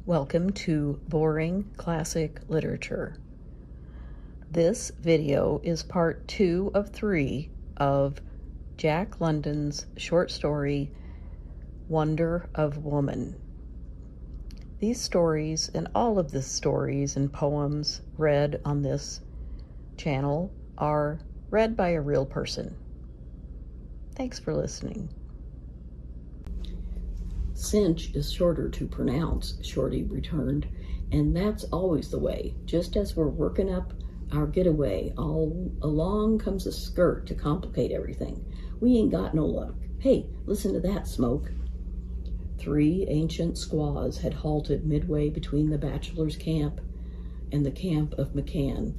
Welcome to Boring Classic Literature. This video is part 2 of 3 of Jack London's short story, Wonder of Woman. These stories and all of the stories and poems read on this channel are read by a real person. Thanks for listening. Cinch is shorter to pronounce, Shorty returned, and that's always the way. Just as we're working up our getaway, all along comes a skirt to complicate everything. We ain't got no luck. Hey, listen to that, Smoke. 3 ancient squaws had halted midway between the bachelor's camp and the camp of McCann,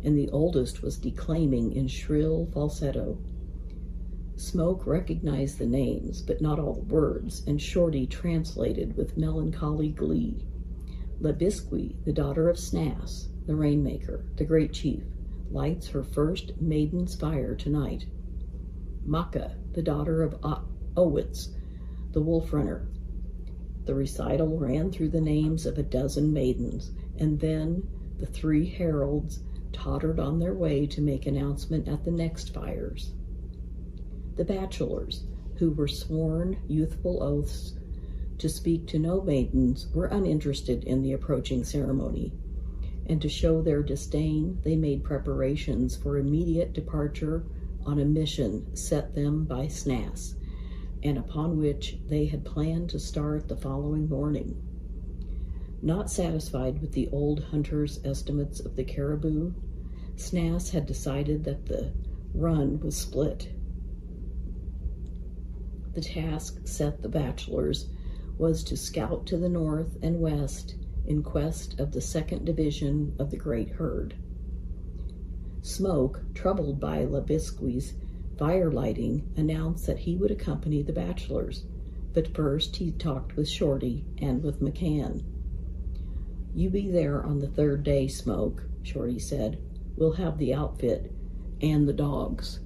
and the oldest was declaiming in shrill falsetto. Smoke recognized the names, but not all the words, and Shorty translated with melancholy glee. La Biscuit, the daughter of Snass, the rainmaker, the great chief, lights her first maiden's fire tonight. Maka, the daughter of Owitz, the wolf runner. The recital ran through the names of a dozen maidens, and then the 3 heralds tottered on their way to make announcement at the next fires. The bachelors, who were sworn youthful oaths to speak to no maidens, were uninterested in the approaching ceremony, and to show their disdain, they made preparations for immediate departure on a mission set them by Snass, and upon which they had planned to start the following morning. Not satisfied with the old hunter's estimates of the caribou, Snass had decided that the run was split. The task set the bachelors was to scout to the north and west in quest of the 2nd division of the great herd. Smoke, troubled by La Biscuit's fire lighting, announced that he would accompany the bachelors, but first he talked with Shorty and with McCann. "You be there on the 3rd day, Smoke," Shorty said. "We'll have the outfit and the dogs.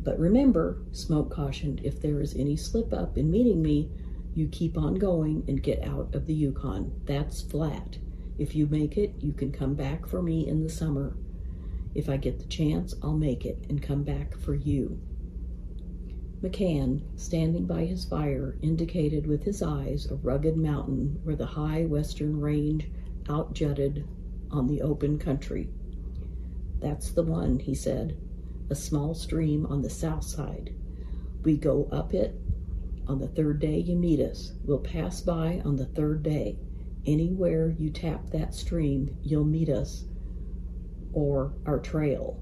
But remember," Smoke cautioned, "if there is any slip-up in meeting me, you keep on going and get out of the Yukon. That's flat. If you make it, you can come back for me in the summer. If I get the chance, I'll make it and come back for you." McCann, standing by his fire, indicated with his eyes a rugged mountain where the high western range outjutted on the open country. "That's the one," he said. "A small stream on the south side. We go up it. On the 3rd day you meet us. We'll pass by on the 3rd day. Anywhere you tap that stream, you'll meet us or our trail."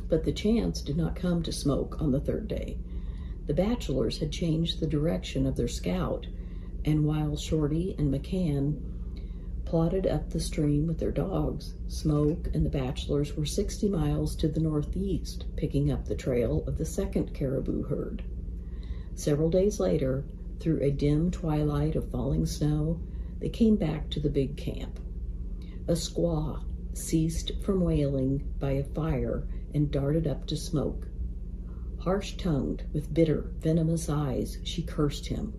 But the chance did not come to Smoke on the 3rd day. The bachelors had changed the direction of their scout, and while Shorty and McCann plodded up the stream with their dogs, Smoke and the bachelors were 60 miles to the northeast, picking up the trail of the 2nd caribou herd. Several days later, through a dim twilight of falling snow, they came back to the big camp. A squaw ceased from wailing by a fire and darted up to Smoke. Harsh-tongued, with bitter, venomous eyes, she cursed him,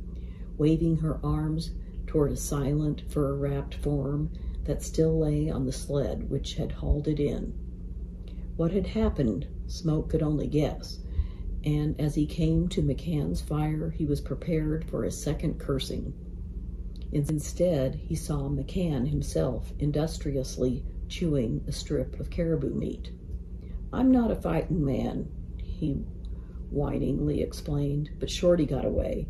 waving her arms toward a silent, fur-wrapped form that still lay on the sled which had hauled it in. What had happened, Smoke could only guess, and as he came to McCann's fire, he was prepared for a second cursing. Instead, he saw McCann himself industriously chewing a strip of caribou meat. "I'm not a fighting man," he whiningly explained, "but Shorty got away,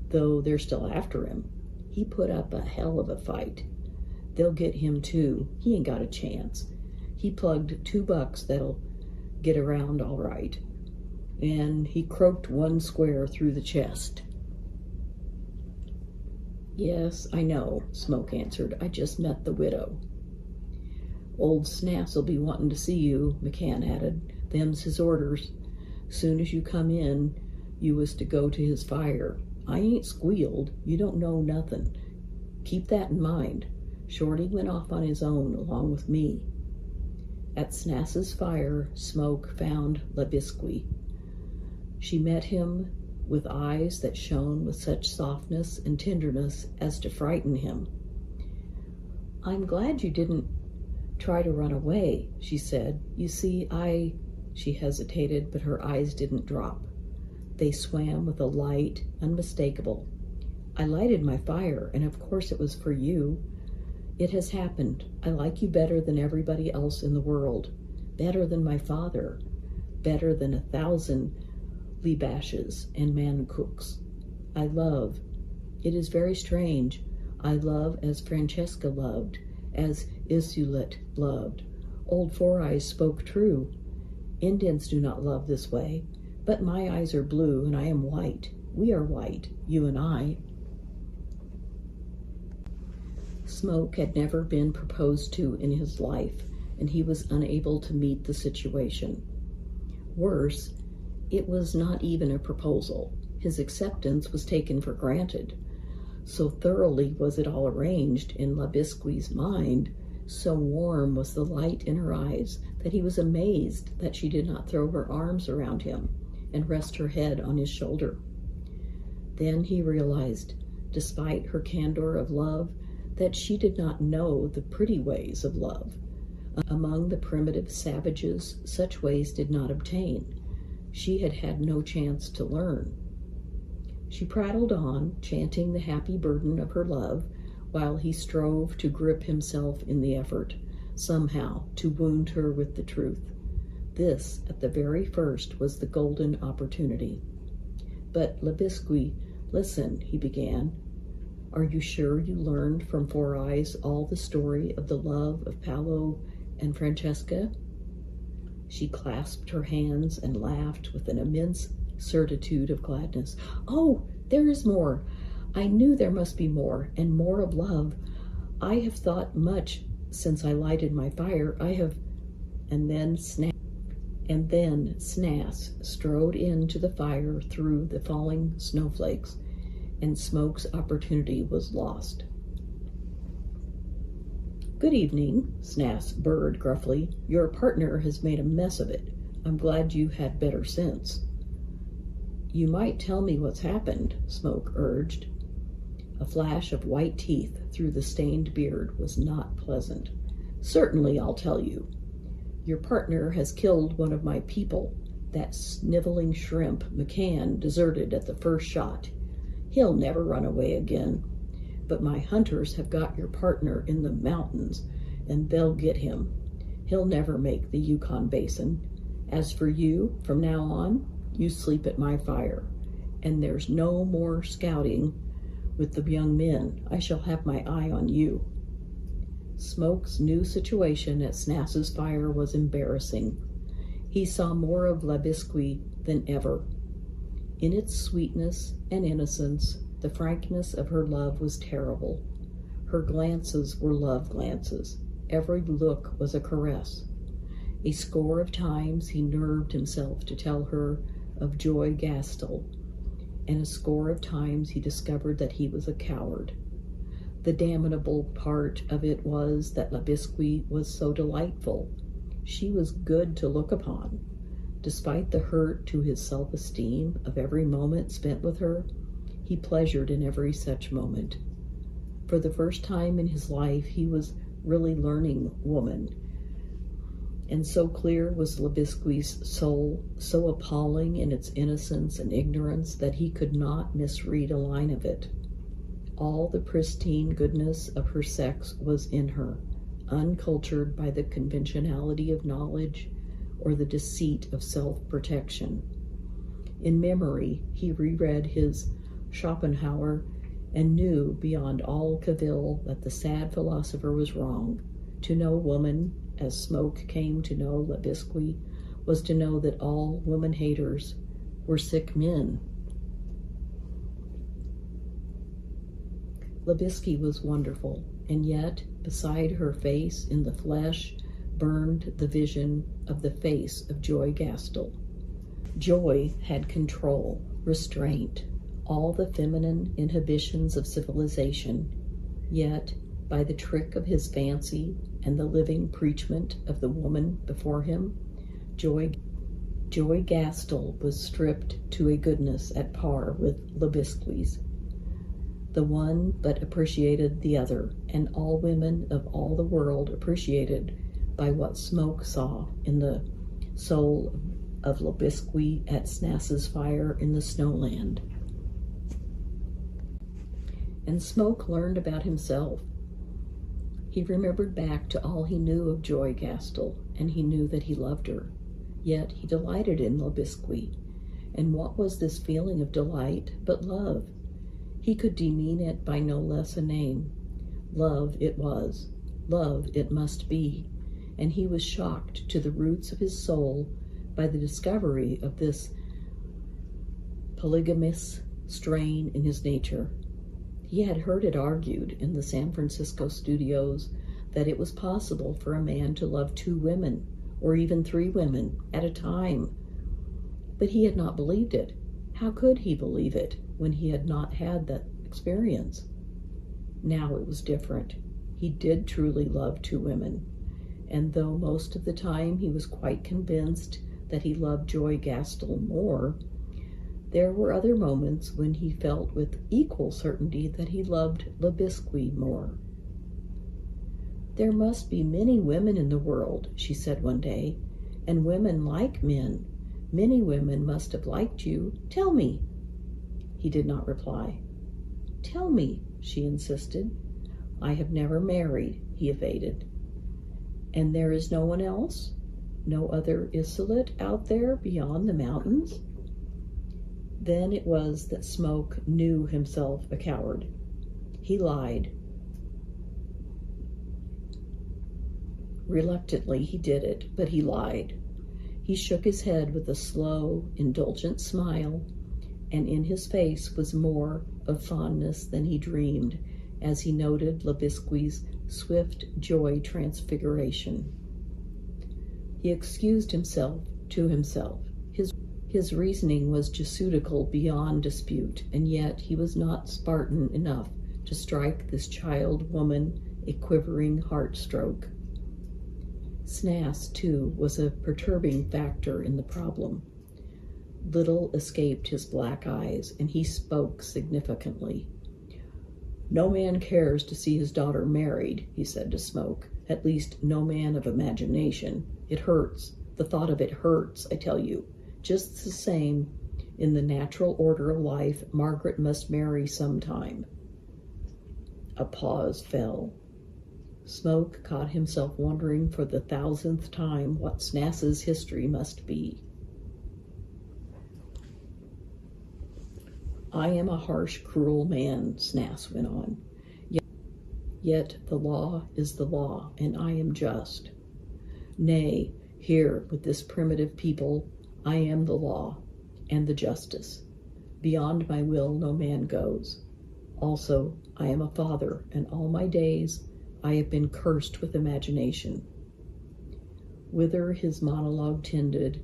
though they're still after him. He put up a hell of a fight. They'll get him too. He ain't got a chance. He plugged 2 bucks that'll get around all right, and he croaked one square through the chest." "Yes, I know," Smoke answered. "I just met the widow." "Old Snass'll be wanting to see you," McCann added. "Them's his orders. Soon as you come in, you was to go to his fire. I ain't squealed. You don't know nothing. Keep that in mind. Shorty went off on his own along with me." At Snass's fire, Smoke found La Biscuit. She met him with eyes that shone with such softness and tenderness as to frighten him. "I'm glad you didn't try to run away," she said. "You see, She hesitated, but her eyes didn't drop. They swam with a light unmistakable. "I lighted my fire, and of course it was for you. It has happened. I like you better than everybody else in the world, better than my father, better than 1,000 Libashes and Mancooks. I love. It is very strange. I love as Francesca loved, as Isulet loved. Old Four Eyes spoke true. Indians do not love this way, but my eyes are blue and I am white. We are white, you and I." Smoke had never been proposed to in his life, and he was unable to meet the situation. Worse, it was not even a proposal. His acceptance was taken for granted. So thoroughly was it all arranged in Labisqui's mind, so warm was the light in her eyes, that he was amazed that she did not throw her arms around him and rest her head on his shoulder. Then he realized, despite her candor of love, that she did not know the pretty ways of love. Among the primitive savages, such ways did not obtain. She had had no chance to learn. She prattled on, chanting the happy burden of her love, while he strove to grip himself in the effort, somehow to wound her with the truth. This, at the very first, was the golden opportunity. "But, Labisqui, listen," he began. "Are you sure you learned from Four Eyes all the story of the love of Paolo and Francesca?" She clasped her hands and laughed with an immense certitude of gladness. "Oh, there is more. I knew there must be more, and more of love. I have thought much since I lighted my fire. I have..." And then Snas strode into the fire through the falling snowflakes, and Smoke's opportunity was lost. "Good evening," Snas burred gruffly. "Your partner has made a mess of it. I'm glad you had better sense." "You might tell me what's happened," Smoke urged. A flash of white teeth through the stained beard was not pleasant. "Certainly I'll tell you. Your partner has killed one of my people. That sniveling shrimp, McCann, deserted at the first shot. He'll never run away again. But my hunters have got your partner in the mountains, and they'll get him. He'll never make the Yukon Basin. As for you, from now on, you sleep at my fire, and there's no more scouting with the young men. I shall have my eye on you." Smoke's new situation at Snas's fire was embarrassing. He saw more of Labisqui than ever. In its sweetness and innocence, the frankness of her love was terrible. Her glances were love glances. Every look was a caress. A score of times he nerved himself to tell her of Joy Gastel, and a score of times he discovered that he was a coward. The damnable part of it was that Labisqui was so delightful. She was good to look upon. Despite the hurt to his self-esteem of every moment spent with her, he pleasured in every such moment. For the first time in his life, he was really learning woman. And so clear was Labisqui's soul, so appalling in its innocence and ignorance, that he could not misread a line of it. All the pristine goodness of her sex was in her, uncultured by the conventionality of knowledge or the deceit of self-protection. In memory, he reread his Schopenhauer and knew beyond all cavil that the sad philosopher was wrong. To know woman, as Smoke came to know Labisqui, was to know that all woman-haters were sick men. Labisqui was wonderful, and yet, beside her face in the flesh, burned the vision of the face of Joy Gastel. Joy had control, restraint, all the feminine inhibitions of civilization, yet, by the trick of his fancy and the living preachment of the woman before him, Joy Joy Gastel was stripped to a goodness at par with Labisquis. The one but appreciated the other, and all women of all the world appreciated by what Smoke saw in the soul of Labisqui at Snas's fire in the snowland. And Smoke learned about himself. He remembered back to all he knew of Joy Gastel, and he knew that he loved her. Yet he delighted in Labisqui. And what was this feeling of delight but love? He could demean it by no less a name. Love it was. Love it must be. And he was shocked to the roots of his soul by the discovery of this polygamous strain in his nature. He had heard it argued in the San Francisco studios that it was possible for a man to love 2 women, or even 3 women, at a time. But he had not believed it. How could he believe it when he had not had that experience? Now it was different. He did truly love 2 women, and though most of the time he was quite convinced that he loved Joy Gastel more, there were other moments when he felt with equal certainty that he loved Labisqui more. "There must be many women in the world," she said one day, "and women like men. Many women must have liked you. Tell me." He did not reply. "Tell me," she insisted. "I have never married," he evaded. "And there is no one else? No other Isolate out there beyond the mountains?" Then it was that Smoke knew himself a coward. He lied. Reluctantly he did it, but he lied. He shook his head with a slow, indulgent smile, and in his face was more of fondness than he dreamed as he noted Labisqui's swift joy transfiguration. He excused himself to himself. His reasoning was Jesuitical beyond dispute, and yet he was not Spartan enough to strike this child woman a quivering heart-stroke. Snas, too, was a perturbing factor in the problem. Little escaped his black eyes, and he spoke significantly. "No man cares to see his daughter married," he said to Smoke. "At least no man of imagination. It hurts. The thought of it hurts, I tell you. Just the same, in the natural order of life, Margaret must marry sometime." A pause fell. Smoke caught himself wondering for the 1000th time what Snas's history must be. "I am a harsh, cruel man," Snas went on. "Yet the law is the law, and I am just. Nay, here with this primitive people, I am the law and the justice. Beyond my will no man goes. Also, I am a father, and all my days I have been cursed with imagination." Whither his monologue tended,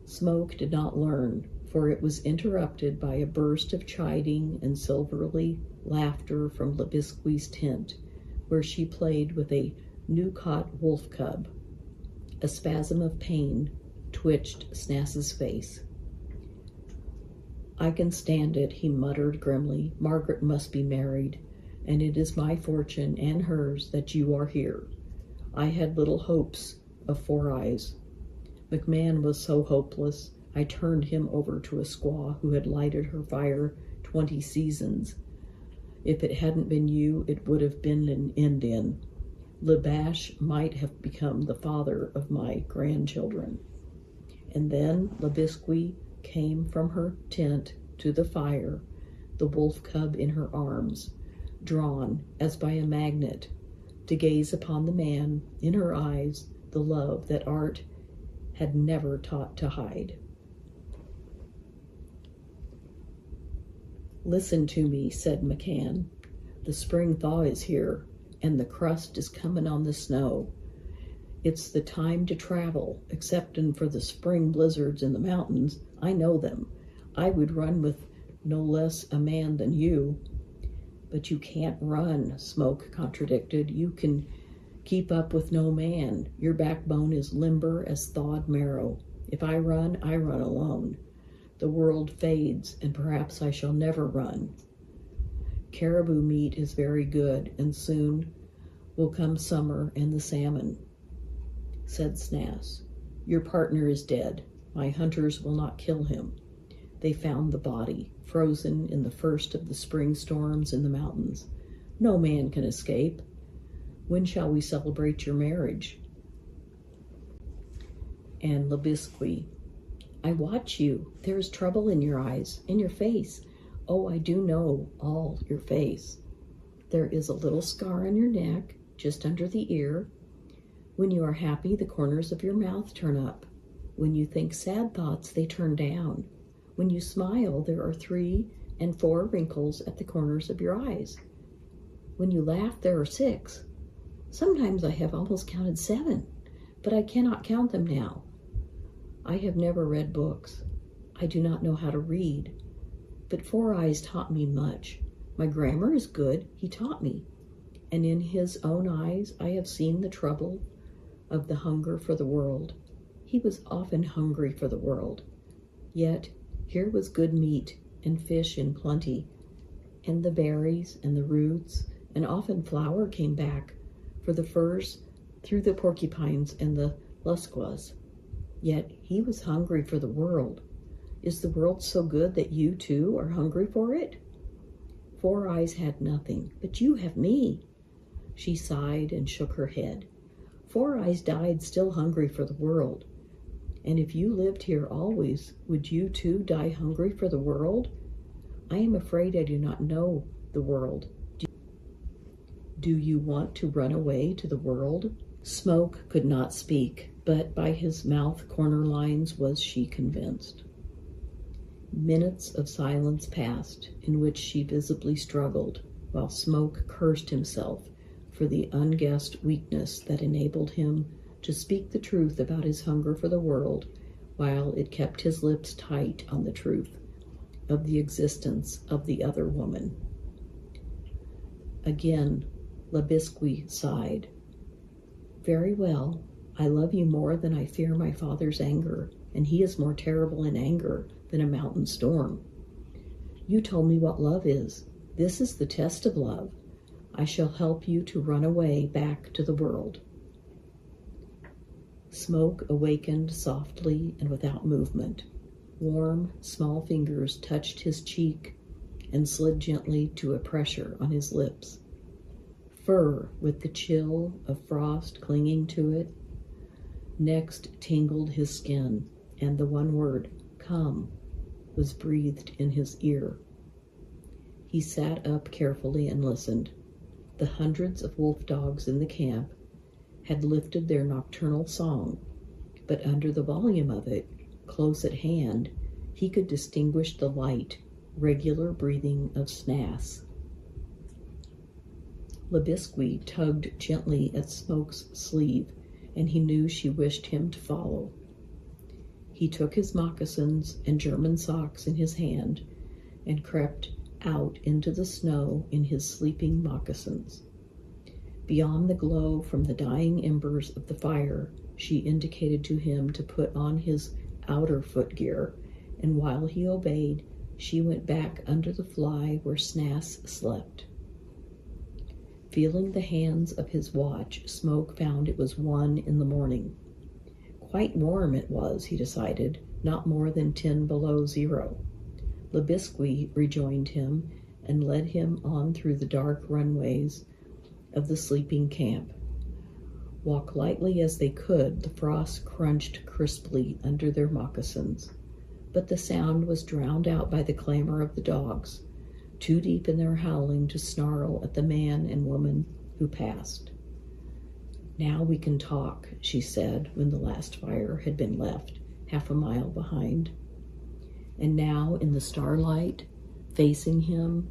Smoke did not learn, for it was interrupted by a burst of chiding and silvery laughter from Labisqui's tent, where she played with a new-caught wolf cub. A spasm of pain twitched Snas's face. "I can stand it," he muttered grimly. "Margaret must be married, and it is my fortune and hers that you are here. I had little hopes of Four Eyes. McMahon was so hopeless, I turned him over to a squaw who had lighted her fire 20 seasons. If it hadn't been you, it would have been an Indian. Labash might have become the father of my grandchildren." And then Labisqui came from her tent to the fire, the wolf cub in her arms, drawn as by a magnet, to gaze upon the man, in her eyes, the love that art had never taught to hide. "Listen to me," said McCann. "The spring thaw is here, and the crust is coming on the snow. It's the time to travel, exceptin' for the spring blizzards in the mountains. I know them. I would run with no less a man than you." "But you can't run," Smoke contradicted. "You can keep up with no man. Your backbone is limber as thawed marrow. If I run alone. The world fades, and perhaps I shall never run. Caribou meat is very good, and soon will come summer and the salmon, said Snass. Your partner is dead. My hunters will not kill him. They found the body, frozen in the first of the spring storms in the mountains. No man can escape. When shall we celebrate your marriage? And Labisqui, I watch you. There is trouble in your eyes, in your face. Oh, I do know all your face. There is a little scar on your neck, just under the ear. When you are happy, the corners of your mouth turn up. When you think sad thoughts, they turn down. When you smile, there are 3 and 4 wrinkles at the corners of your eyes. When you laugh, there are 6. Sometimes I have almost counted 7, but I cannot count them now. I have never read books. I do not know how to read, but Four Eyes taught me much. My grammar is good, he taught me, and in his own eyes I have seen the trouble of the hunger for the world. He was often hungry for the world, yet here was good meat and fish in plenty, and the berries and the roots, and often flour came back for the furs through the porcupines and the lusquas. Yet he was hungry for the world. Is the world so good that you too are hungry for it? Four Eyes had nothing, but you have me. She sighed and shook her head. Four Eyes died still hungry for the world. And if you lived here always, would you too die hungry for the world? I am afraid I do not know the world. Do you want to run away to the world? Smoke could not speak, but by his mouth corner lines was she convinced. Minutes of silence passed, in which she visibly struggled, while Smoke cursed himself for the unguessed weakness that enabled him to speak the truth about his hunger for the world, while it kept his lips tight on the truth of the existence of the other woman. Again, Labisqui sighed. Very well, I love you more than I fear my father's anger, and he is more terrible in anger than a mountain storm. You told me what love is. This is the test of love. I shall help you to run away back to the world. Smoke awakened softly and without movement. Warm, small fingers touched his cheek and slid gently to a pressure on his lips. Fur with the chill of frost clinging to it. Next tingled his skin, and the one word, come, was breathed in his ear. He sat up carefully and listened. The hundreds of wolf dogs in the camp had lifted their nocturnal song, but under the volume of it, close at hand, he could distinguish the light, regular breathing of Snass. Labisqui tugged gently at Smoke's sleeve, and he knew she wished him to follow. He took his moccasins and German socks in his hand and crept out into the snow in his sleeping moccasins. Beyond the glow from the dying embers of the fire, she indicated to him to put on his outer footgear, and while he obeyed, she went back under the fly where Snass slept. Feeling the hands of his watch, Smoke found it was 1 in the morning. Quite warm it was, he decided, not more than 10 below zero. Labisqui rejoined him and led him on through the dark runways of the sleeping camp. Walk lightly as they could, the frost crunched crisply under their moccasins, but the sound was drowned out by the clamor of the dogs, too deep in their howling to snarl at the man and woman who passed. Now we can talk, she said when the last fire had been left half a mile behind. And now in the starlight, facing him,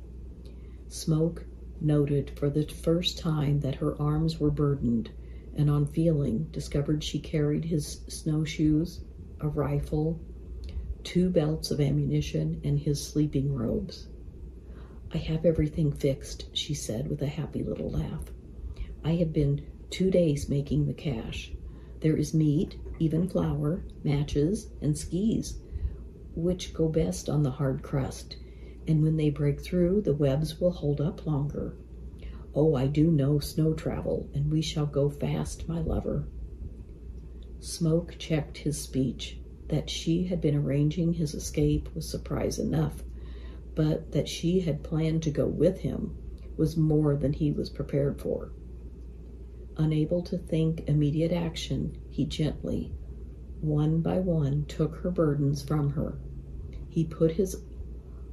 Smoke noted for the first time that her arms were burdened, and on feeling discovered she carried his snowshoes, a rifle, 2 belts of ammunition, and his sleeping robes. I have everything fixed, she said with a happy little laugh. I have been 2 days making the cache. There is meat even flour, matches, and skis, which go best on the hard crust. And when they break through, the webs will hold up longer. Oh, I do know snow travel, and we shall go fast, my lover. Smoke checked his speech. That she had been arranging his escape was surprise enough, but that she had planned to go with him was more than he was prepared for. Unable to think immediate action, he gently, one by one, took her burdens from her. He put his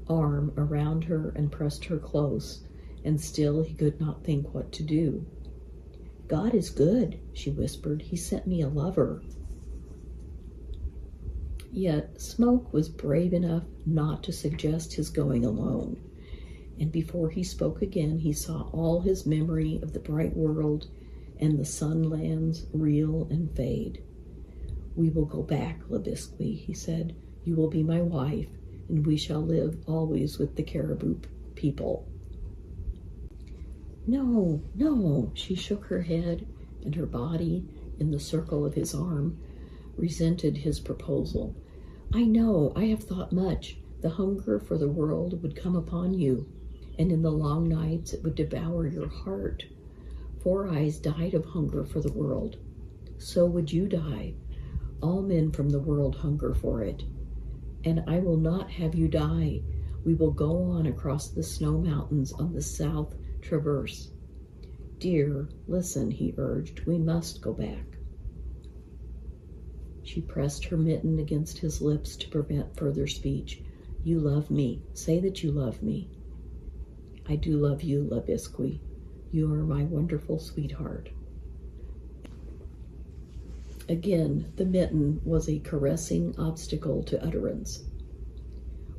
arm around her and pressed her close, and still he could not think what to do. God is good, she whispered. He sent me a lover. Yet Smoke was brave enough not to suggest his going alone, and before he spoke again, he saw all his memory of the bright world and the sunlands reel and fade. We will go back, Labisque, he said. You will be my wife, and we shall live always with the Caribou people. No, no, she shook her head, and her body, in the circle of his arm, resented his proposal. I know, I have thought much. The hunger for the world would come upon you, and in the long nights it would devour your heart. Four Eyes died of hunger for the world. So would you die. All men from the world hunger for it. And I will not have you die. We will go on across the snow mountains on the south traverse. Dear, listen, he urged. We must go back. She pressed her mitten against his lips to prevent further speech. You love me. Say that you love me. I do love you, Labisque. You are my wonderful sweetheart. Again, the mitten was a caressing obstacle to utterance.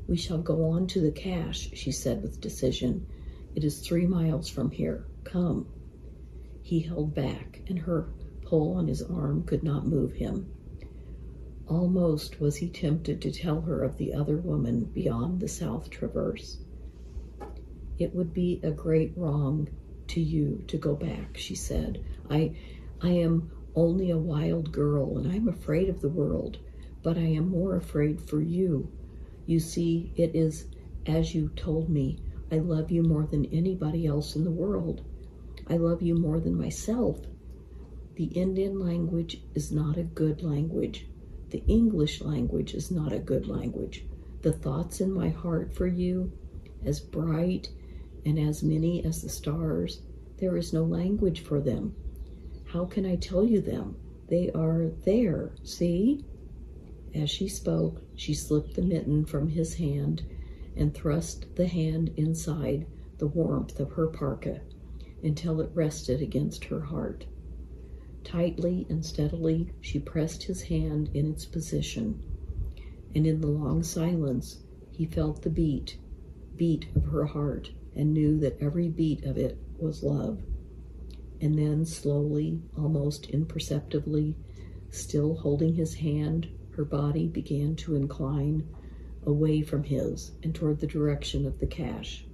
We shall go on to the cache, she said with decision. It is 3 miles from here. Come. He held back, and her pull on his arm could not move him. Almost was he tempted to tell her of the other woman beyond the south traverse. It would be a great wrong to you to go back, she said. I am only a wild girl, and I'm afraid of the world, but I am more afraid for you. You see, it is as you told me. I love you more than anybody else in the world. I love you more than myself. The Indian language is not a good language. The English language is not a good language. The thoughts in my heart for you, as bright and as many as the stars, there is no language for them. How can I tell you them? They are there, see? As she spoke, she slipped the mitten from his hand and thrust the hand inside the warmth of her parka until it rested against her heart. Tightly and steadily, she pressed his hand in its position, and in the long silence, he felt the beat of her heart, and knew that every beat of it was love. And then slowly, almost imperceptibly, still holding his hand, her body began to incline away from his and toward the direction of the cache.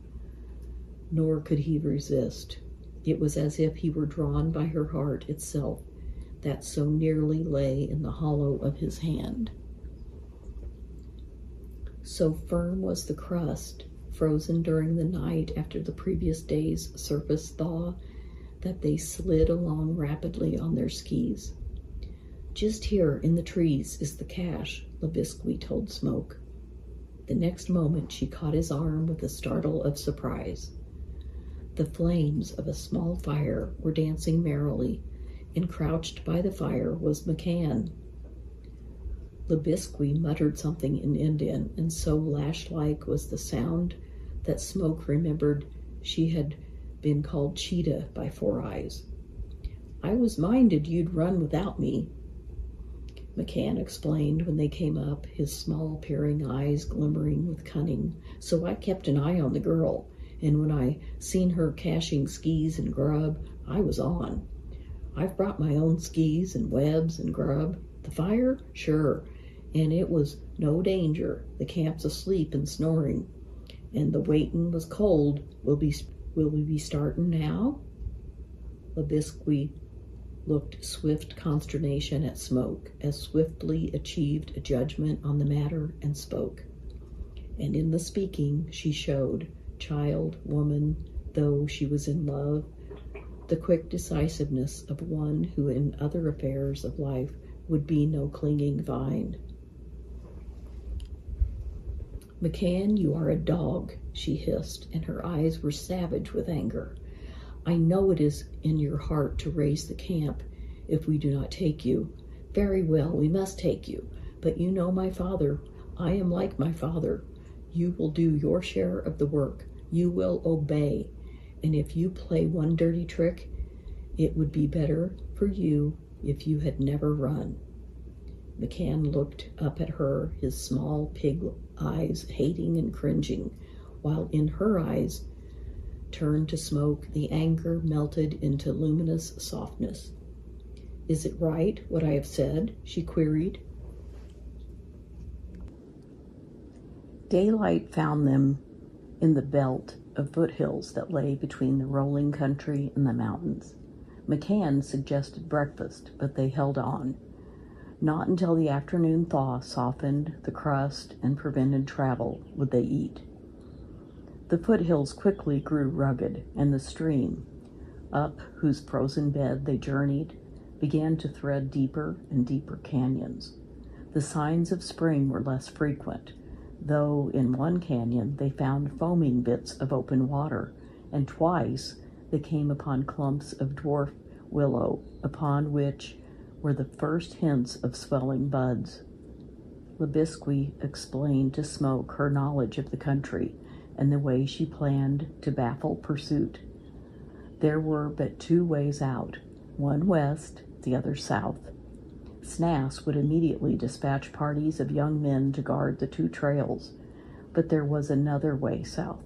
Nor could he resist. It was as if he were drawn by her heart itself, that so nearly lay in the hollow of his hand. So firm was the crust, frozen during the night after the previous day's surface thaw, that they slid along rapidly on their skis. Just here in the trees is the cache, Labisque told Smoke. The next moment she caught his arm with a startle of surprise. The flames of a small fire were dancing merrily, and crouched by the fire was McCann. Labisque muttered something in Indian, and so lash-like was the sound that Smoke remembered she had been called Cheetah by Four Eyes. I was minded you'd run without me, McCann explained when they came up, his small peering eyes glimmering with cunning. So I kept an eye on the girl, and when I seen her caching skis and grub, I was on. I've brought my own skis and webs and grub. The fire? Sure. And it was no danger. The camp's asleep and snoring. And the waitin' was cold. Will we be startin' now? Labisque looked swift consternation at Smoke, as swiftly achieved a judgment on the matter and spoke. And in the speaking she showed, child, woman, though she was in love, the quick decisiveness of one who in other affairs of life would be no clinging vine. McCann, you are a dog, she hissed, and her eyes were savage with anger. I know it is in your heart to raise the camp if we do not take you. Very well, we must take you. But you know my father. I am like my father. You will do your share of the work. You will obey. And if you play one dirty trick, it would be better for you if you had never run. McCann looked up at her, his small pig eyes hating and cringing, while in her eyes turned to Smoke, the anger melted into luminous softness. Is it right, what I have said? She queried. Daylight found them in the belt of foothills that lay between the rolling country and the mountains. McCann suggested breakfast, but they held on. Not until the afternoon thaw softened the crust and prevented travel would they eat. The foothills quickly grew rugged, and the stream, up whose frozen bed they journeyed, began to thread deeper and deeper canyons. The signs of spring were less frequent, though in one canyon they found foaming bits of open water, and twice they came upon clumps of dwarf willow, upon which were the first hints of swelling buds. Libisque explained to Smoke her knowledge of the country and the way she planned to baffle pursuit. There were but two ways out, one west, the other south. Snass would immediately dispatch parties of young men to guard the two trails, but there was another way south.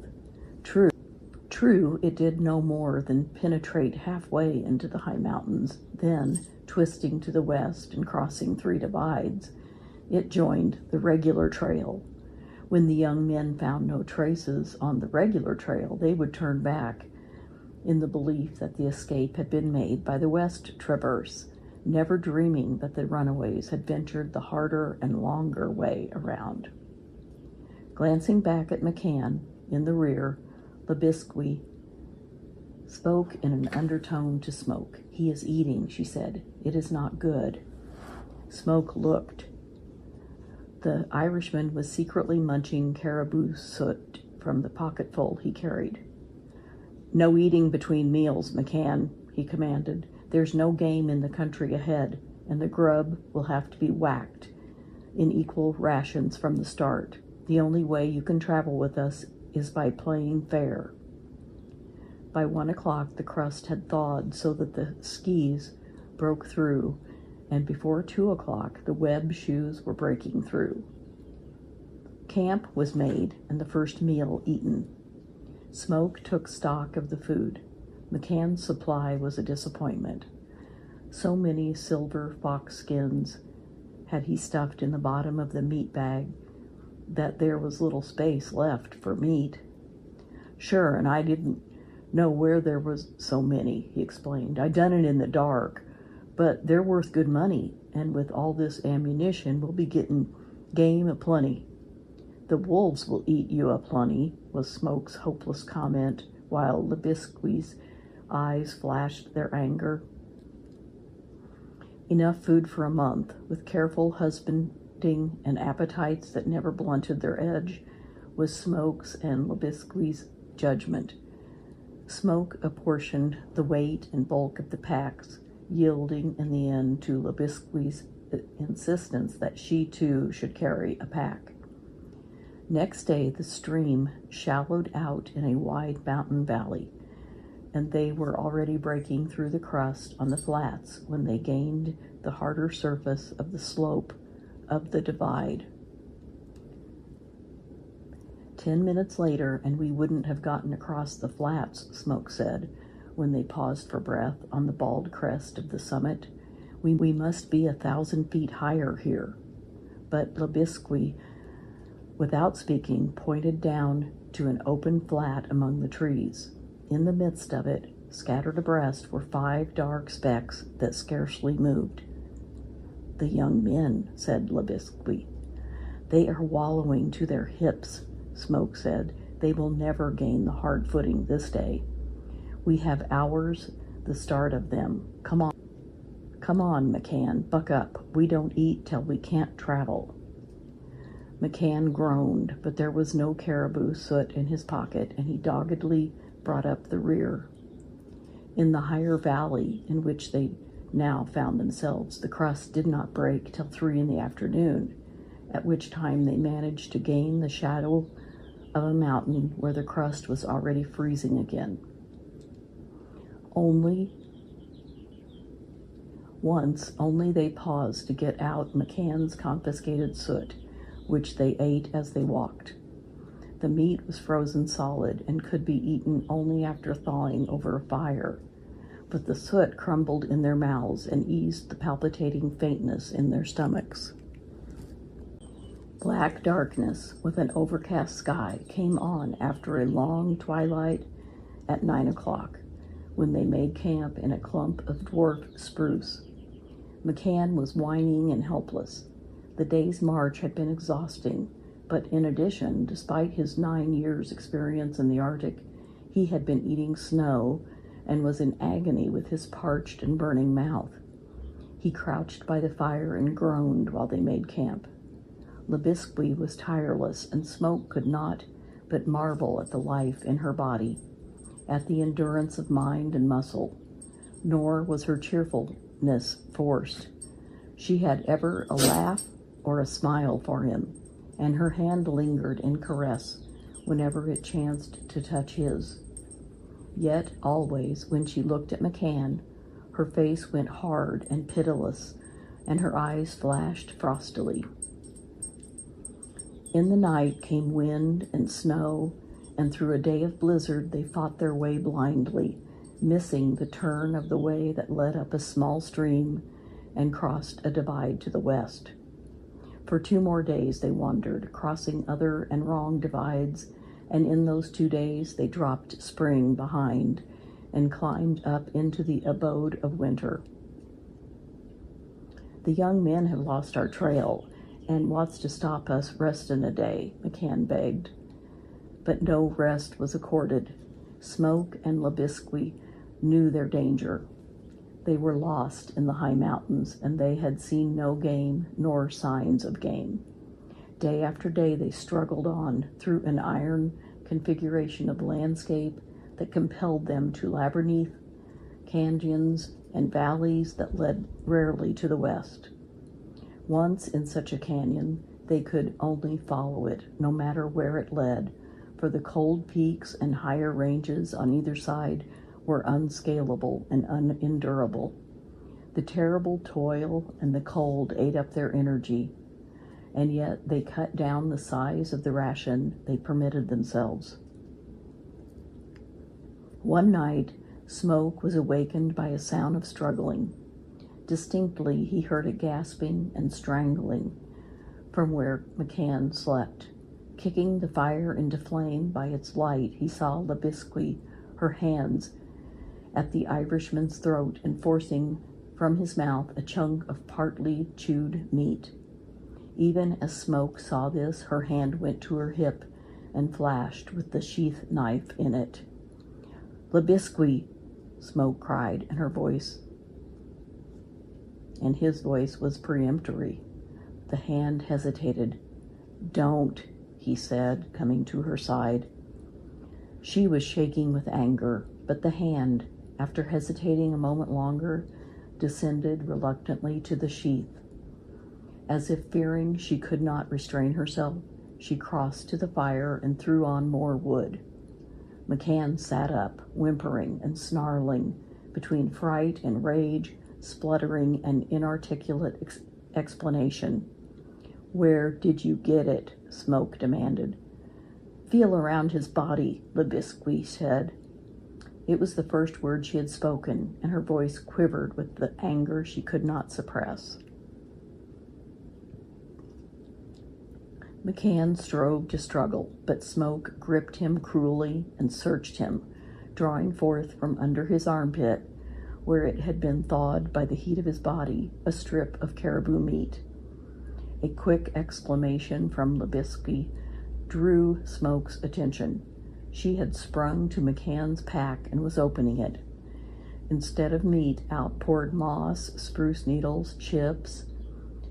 True, it did no more than penetrate halfway into the high mountains, then, twisting to the west and crossing three divides, it joined the regular trail. When the young men found no traces on the regular trail, they would turn back in the belief that the escape had been made by the west traverse, never dreaming that the runaways had ventured the harder and longer way around. Glancing back at McCann in the rear, Libisque spoke in an undertone to Smoke. He is eating, she said. It is not good. Smoke looked. The Irishman was secretly munching caribou soot from the pocketful he carried. No eating between meals, McCann, he commanded. There's no game in the country ahead, and the grub will have to be whacked in equal rations from the start. The only way you can travel with us is by playing fair. By 1 o'clock, the crust had thawed so that the skis broke through, and before 2 o'clock, the web shoes were breaking through. Camp was made and the first meal eaten. Smoke took stock of the food. McCann's supply was a disappointment. So many silver fox skins had he stuffed in the bottom of the meat bag that there was little space left for meat. Sure, and I didn't know where there was so many, he explained. I done it in the dark, but they're worth good money, and with all this ammunition, we'll be getting game aplenty. The wolves will eat you aplenty, was Smoke's hopeless comment, while Libisque's eyes flashed their anger. Enough food for a month, with careful husbanding and appetites that never blunted their edge, was Smoke's and Libisque's judgment. Smoke apportioned the weight and bulk of the packs, yielding in the end to Libisque's insistence that she too should carry a pack. Next day, the stream shallowed out in a wide mountain valley, and they were already breaking through the crust on the flats when they gained the harder surface of the slope of the divide. 10 minutes later, and we wouldn't have gotten across the flats, Smoke said, when they paused for breath on the bald crest of the summit. We must be 1,000 feet higher here. But Libisque, without speaking, pointed down to an open flat among the trees. In the midst of it, scattered abreast, were 5 dark specks that scarcely moved. "The young men," said Labisque. "They are wallowing to their hips," Smoke said. "They will never gain the hard footing this day. We have hours the start of them. Come on. Come on, McCann, buck up. We don't eat till we can't travel." McCann groaned, but there was no caribou soot in his pocket, and he doggedly brought up the rear. In the higher valley in which they now found themselves, the crust did not break till 3 in the afternoon, at which time they managed to gain the shadow of a mountain where the crust was already freezing again. Only they paused to get out McCann's confiscated soot, which they ate as they walked. The meat was frozen solid and could be eaten only after thawing over a fire, but the soot crumbled in their mouths and eased the palpitating faintness in their stomachs. Black darkness with an overcast sky came on after a long twilight at 9 o'clock, when they made camp in a clump of dwarf spruce. McCann was whining and helpless. The day's march had been exhausting, but in addition, despite his 9 years' experience in the Arctic, he had been eating snow and was in agony with his parched and burning mouth. He crouched by the fire and groaned while they made camp. Labisque was tireless, and Smoke could not but marvel at the life in her body, at the endurance of mind and muscle. Nor was her cheerfulness forced. She had ever a laugh or a smile for him, and her hand lingered in caress whenever it chanced to touch his. Yet always, when she looked at McCann, her face went hard and pitiless, and her eyes flashed frostily. In the night came wind and snow, and through a day of blizzard they fought their way blindly, missing the turn of the way that led up a small stream and crossed a divide to the west. For 2 more days they wandered, crossing other and wrong divides, and in those 2 days they dropped spring behind and climbed up into the abode of winter. "The young men have lost our trail, and wants to stop us restin' a day," McCann begged. But no rest was accorded. Smoke and Labisque knew their danger. They were lost in the high mountains, and they had seen no game nor signs of game. Day after day they struggled on through an iron configuration of landscape that compelled them to labyrinth, canyons, and valleys that led rarely to the west. Once in such a canyon, they could only follow it, no matter where it led, for the cold peaks and higher ranges on either side were unscalable and unendurable. The terrible toil and the cold ate up their energy, and yet they cut down the size of the ration they permitted themselves. One night, Smoke was awakened by a sound of struggling. Distinctly, he heard a gasping and strangling from where McCann slept. Kicking the fire into flame by its light, he saw Labisque, her hands at the Irishman's throat and forcing from his mouth a chunk of partly chewed meat. Even as Smoke saw this, her hand went to her hip and flashed with the sheath knife in it. "Labisque!" Smoke cried, and his voice was peremptory. The hand hesitated. "Don't," he said, coming to her side. She was shaking with anger, but the hand, after hesitating a moment longer, descended reluctantly to the sheath. As if fearing she could not restrain herself, she crossed to the fire and threw on more wood. McCann sat up, whimpering and snarling, between fright and rage, spluttering an inarticulate explanation. "Where did you get it?" Smoke demanded. "Feel around his body," Labisque said. It was the first word she had spoken, and her voice quivered with the anger she could not suppress. McCann strove to struggle, but Smoke gripped him cruelly and searched him, drawing forth from under his armpit, where it had been thawed by the heat of his body, a strip of caribou meat. A quick exclamation from Labisky drew Smoke's attention. She had sprung to McCann's pack and was opening it. Instead of meat, out poured moss, spruce needles, chips,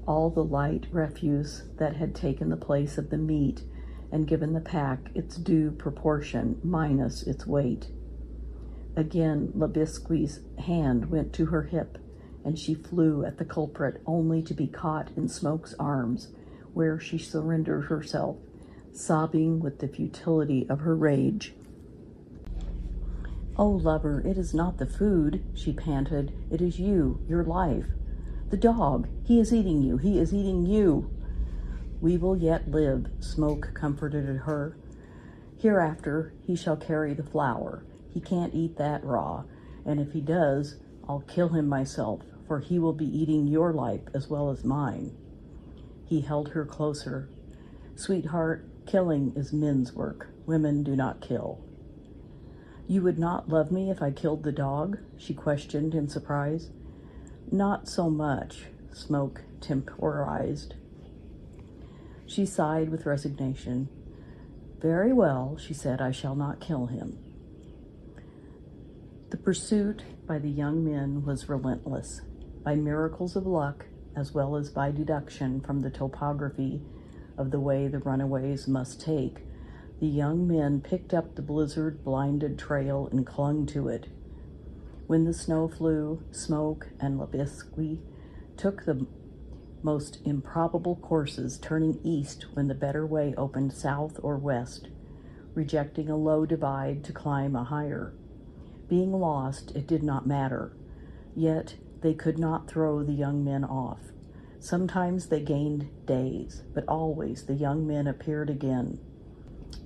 all the light refuse that had taken the place of the meat and given the pack its due proportion minus its weight. Again, Labisky's hand went to her hip, and she flew at the culprit only to be caught in Smoke's arms, where she surrendered herself, sobbing with the futility of her rage. "Oh, lover, it is not the food," she panted. "It is you, your life. The dog, he is eating you, he is eating you." "We will yet live," Smoke comforted her. "Hereafter he shall carry the flour. He can't eat that raw, and if he does, I'll kill him myself, for he will be eating your life as well as mine." He held her closer. "Sweetheart, killing is men's work. Women do not kill." "You would not love me if I killed the dog?" she questioned in surprise. "Not so much," Smoke temporized. She sighed with resignation. "Very well," she said, "I shall not kill him." The pursuit by the young men was relentless. By miracles of luck, as well as by deduction from the topography of the way the runaways must take, the young men picked up the blizzard-blinded trail and clung to it. When the snow flew, Smoke and Labisky took the most improbable courses, turning east when the better way opened south or west, rejecting a low divide to climb a higher. Being lost, it did not matter, yet they could not throw the young men off. Sometimes they gained days, but always the young men appeared again.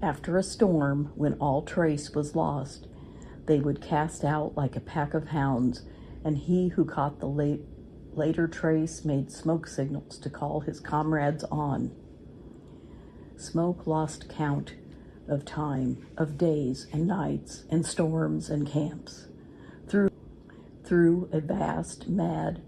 After a storm, when all trace was lost, they would cast out like a pack of hounds, and he who caught the later trace made smoke signals to call his comrades on. Smoke lost count of time, of days and nights and storms and camps. Through a vast, mad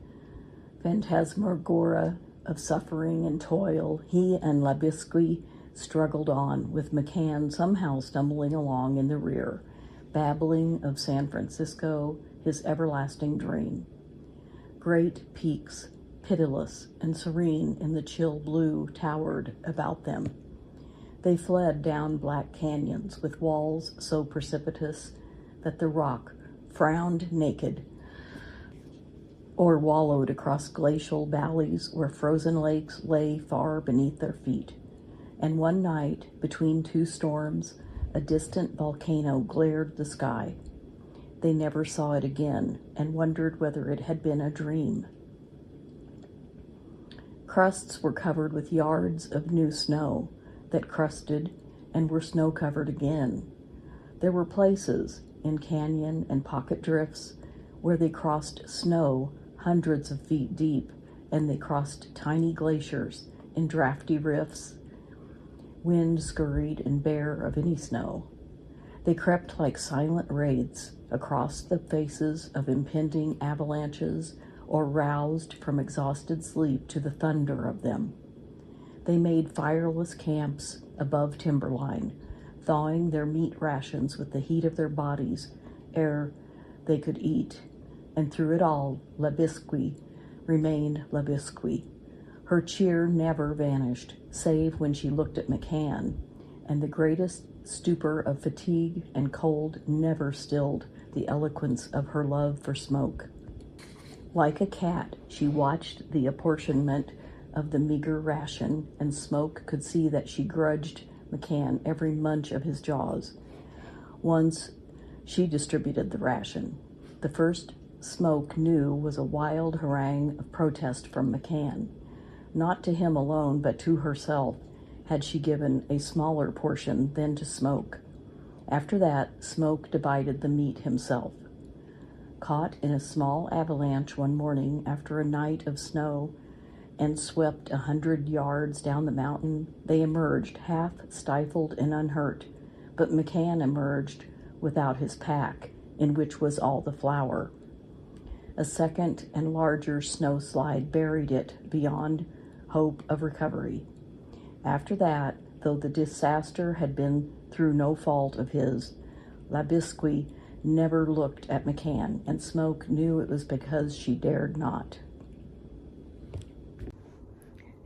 phantasmagoria of suffering and toil, he and Labisky struggled on, with McCann somehow stumbling along in the rear, babbling of San Francisco, his everlasting dream. Great peaks, pitiless and serene in the chill blue, towered about them. They fled down black canyons with walls so precipitous that the rock frowned naked, or wallowed across glacial valleys where frozen lakes lay far beneath their feet. And one night, between two storms, a distant volcano glared the sky. They never saw it again and wondered whether it had been a dream. Crusts were covered with yards of new snow that crusted and were snow-covered again. There were places, in canyon and pocket drifts, where they crossed snow hundreds of feet deep, and they crossed tiny glaciers in drafty rifts, wind scurried and bare of any snow. They crept like silent wraiths across the faces of impending avalanches, or roused from exhausted sleep to the thunder of them. They made fireless camps above timberline, thawing their meat rations with the heat of their bodies ere they could eat. And through it all, Labisky remained Labisky. Her cheer never vanished, save when she looked at McCann, and the greatest stupor of fatigue and cold never stilled the eloquence of her love for Smoke. Like a cat, she watched the apportionment of the meager ration, and Smoke could see that she grudged McCann every munch of his jaws. Once she distributed the ration. The first Smoke knew was a wild harangue of protest from McCann. Not to him alone, but to herself, had she given a smaller portion than to Smoke. After that, Smoke divided the meat himself. Caught in a small avalanche one morning after a night of snow and swept 100 yards down the mountain, they emerged half stifled and unhurt, but McCann emerged without his pack, in which was all the flour. A second and larger snowslide buried it beyond hope of recovery. After that, though the disaster had been through no fault of his, Labisque never looked at McCann, and Smoke knew it was because she dared not.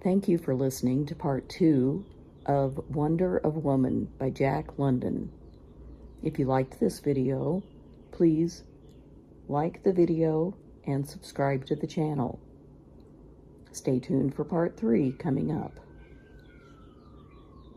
Thank you for listening to part 2 of Wonder of Woman by Jack London. If you liked this video, please like the video and subscribe to the channel. Stay tuned for part 3 coming up.